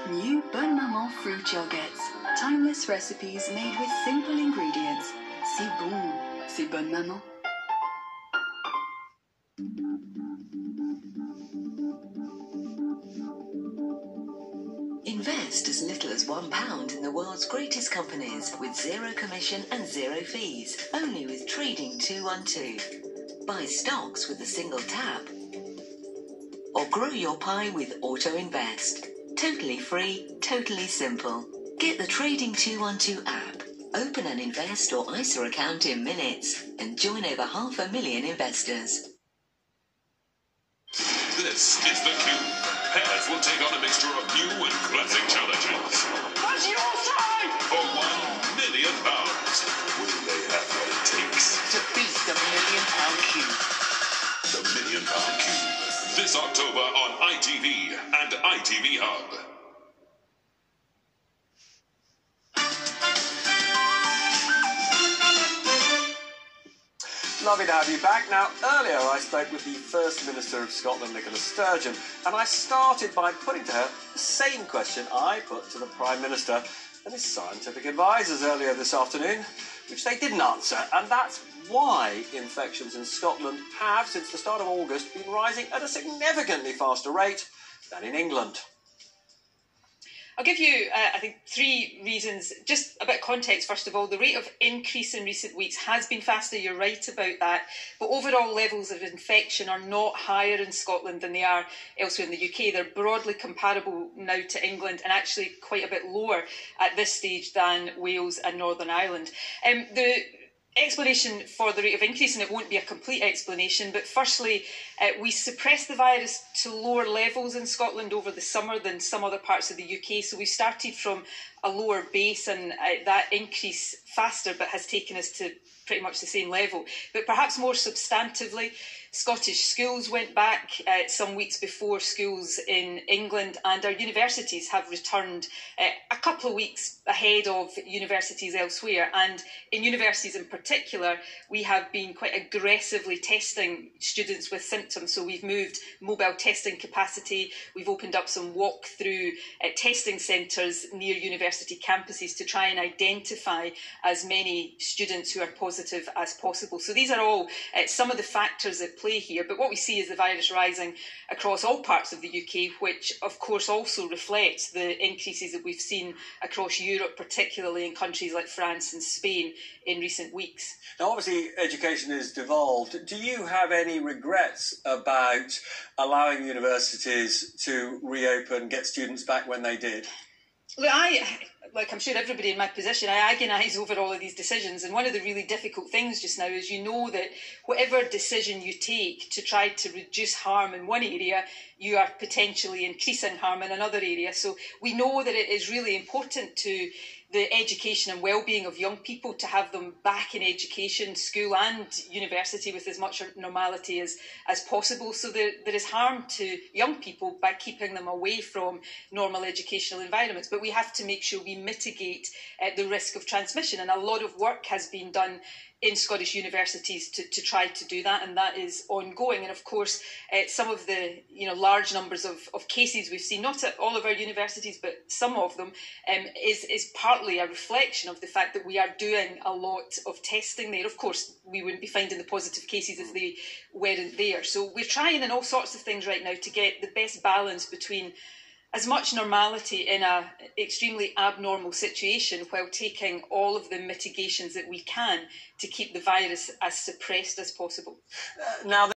New Bonne Maman fruit yogurts. Timeless recipes made with simple ingredients. C'est bon, c'est Bonne Maman. Invest as little as £1 in the world's greatest companies with zero commission and zero fees, only with Trading 212. Buy stocks with a single tap. Or grow your pie with Auto Invest. Totally free, totally simple. Get the Trading 212 app. Open an Invest or ISA account in minutes and join over 500,000 investors. This is theCUBE. Pairs will take on a mixture of new and classic challenges. That's your side! For £1 million. Will they have what it takes To beat the £1 million cube. The £1 million Cube. This October on ITV and ITV Hub. Lovely to have you back. Now, earlier I spoke with the First Minister of Scotland, Nicola Sturgeon, and I started by putting to her the same question I put to the Prime Minister and his scientific advisers earlier this afternoon, which they didn't answer, and that's why infections in Scotland have, since the start of August, been rising at a significantly faster rate than in England. I'll give you, I think, 3 reasons. Just a bit of context, first of all. The rate of increase in recent weeks has been faster, you're right about that, but overall levels of infection are not higher in Scotland than they are elsewhere in the UK. They're broadly comparable now to England and actually quite a bit lower at this stage than Wales and Northern Ireland. The explanation for the rate of increase, and it won't be a complete explanation, but firstly, we suppressed the virus to lower levels in Scotland over the summer than some other parts of the UK. So we started from a lower base, and that increase faster, but has taken us to pretty much the same level. But perhaps more substantively, Scottish schools went back some weeks before schools in England, and our universities have returned a couple of weeks ahead of universities elsewhere. And in universities in particular, we have been quite aggressively testing students with symptoms. So we've moved mobile testing capacity, we've opened up some walk-through testing centres near university campuses to try and identify as many students who are positive as possible. So these are all some of the factors at play here, but what we see is the virus rising across all parts of the UK, which of course also reflects the increases that we've seen across Europe, particularly in countries like France and Spain in recent weeks. Now, obviously, education is devolved. Do you have any regrets about allowing universities to reopen, get students back when they did? Look, I'm sure everybody in my position, I agonise over all of these decisions. And one of the really difficult things just now is you know that whatever decision you take to try to reduce harm in one area, you are potentially increasing harm in another area. So we know that it is really important to the education and well-being of young people to have them back in education, school and university with as much normality as possible. So there is harm to young people by keeping them away from normal educational environments. But we have to make sure we mitigate the risk of transmission. And a lot of work has been done in Scottish universities to try to do that, and that is ongoing. And of course, some of the large numbers of cases we've seen, not at all of our universities, but some of them, is partly a reflection of the fact that we are doing a lot of testing there. Of course, we wouldn't be finding the positive cases if they weren't there. So we're trying in all sorts of things right now to get the best balance between as much normality in an extremely abnormal situation while taking all of the mitigations that we can to keep the virus as suppressed as possible. Now.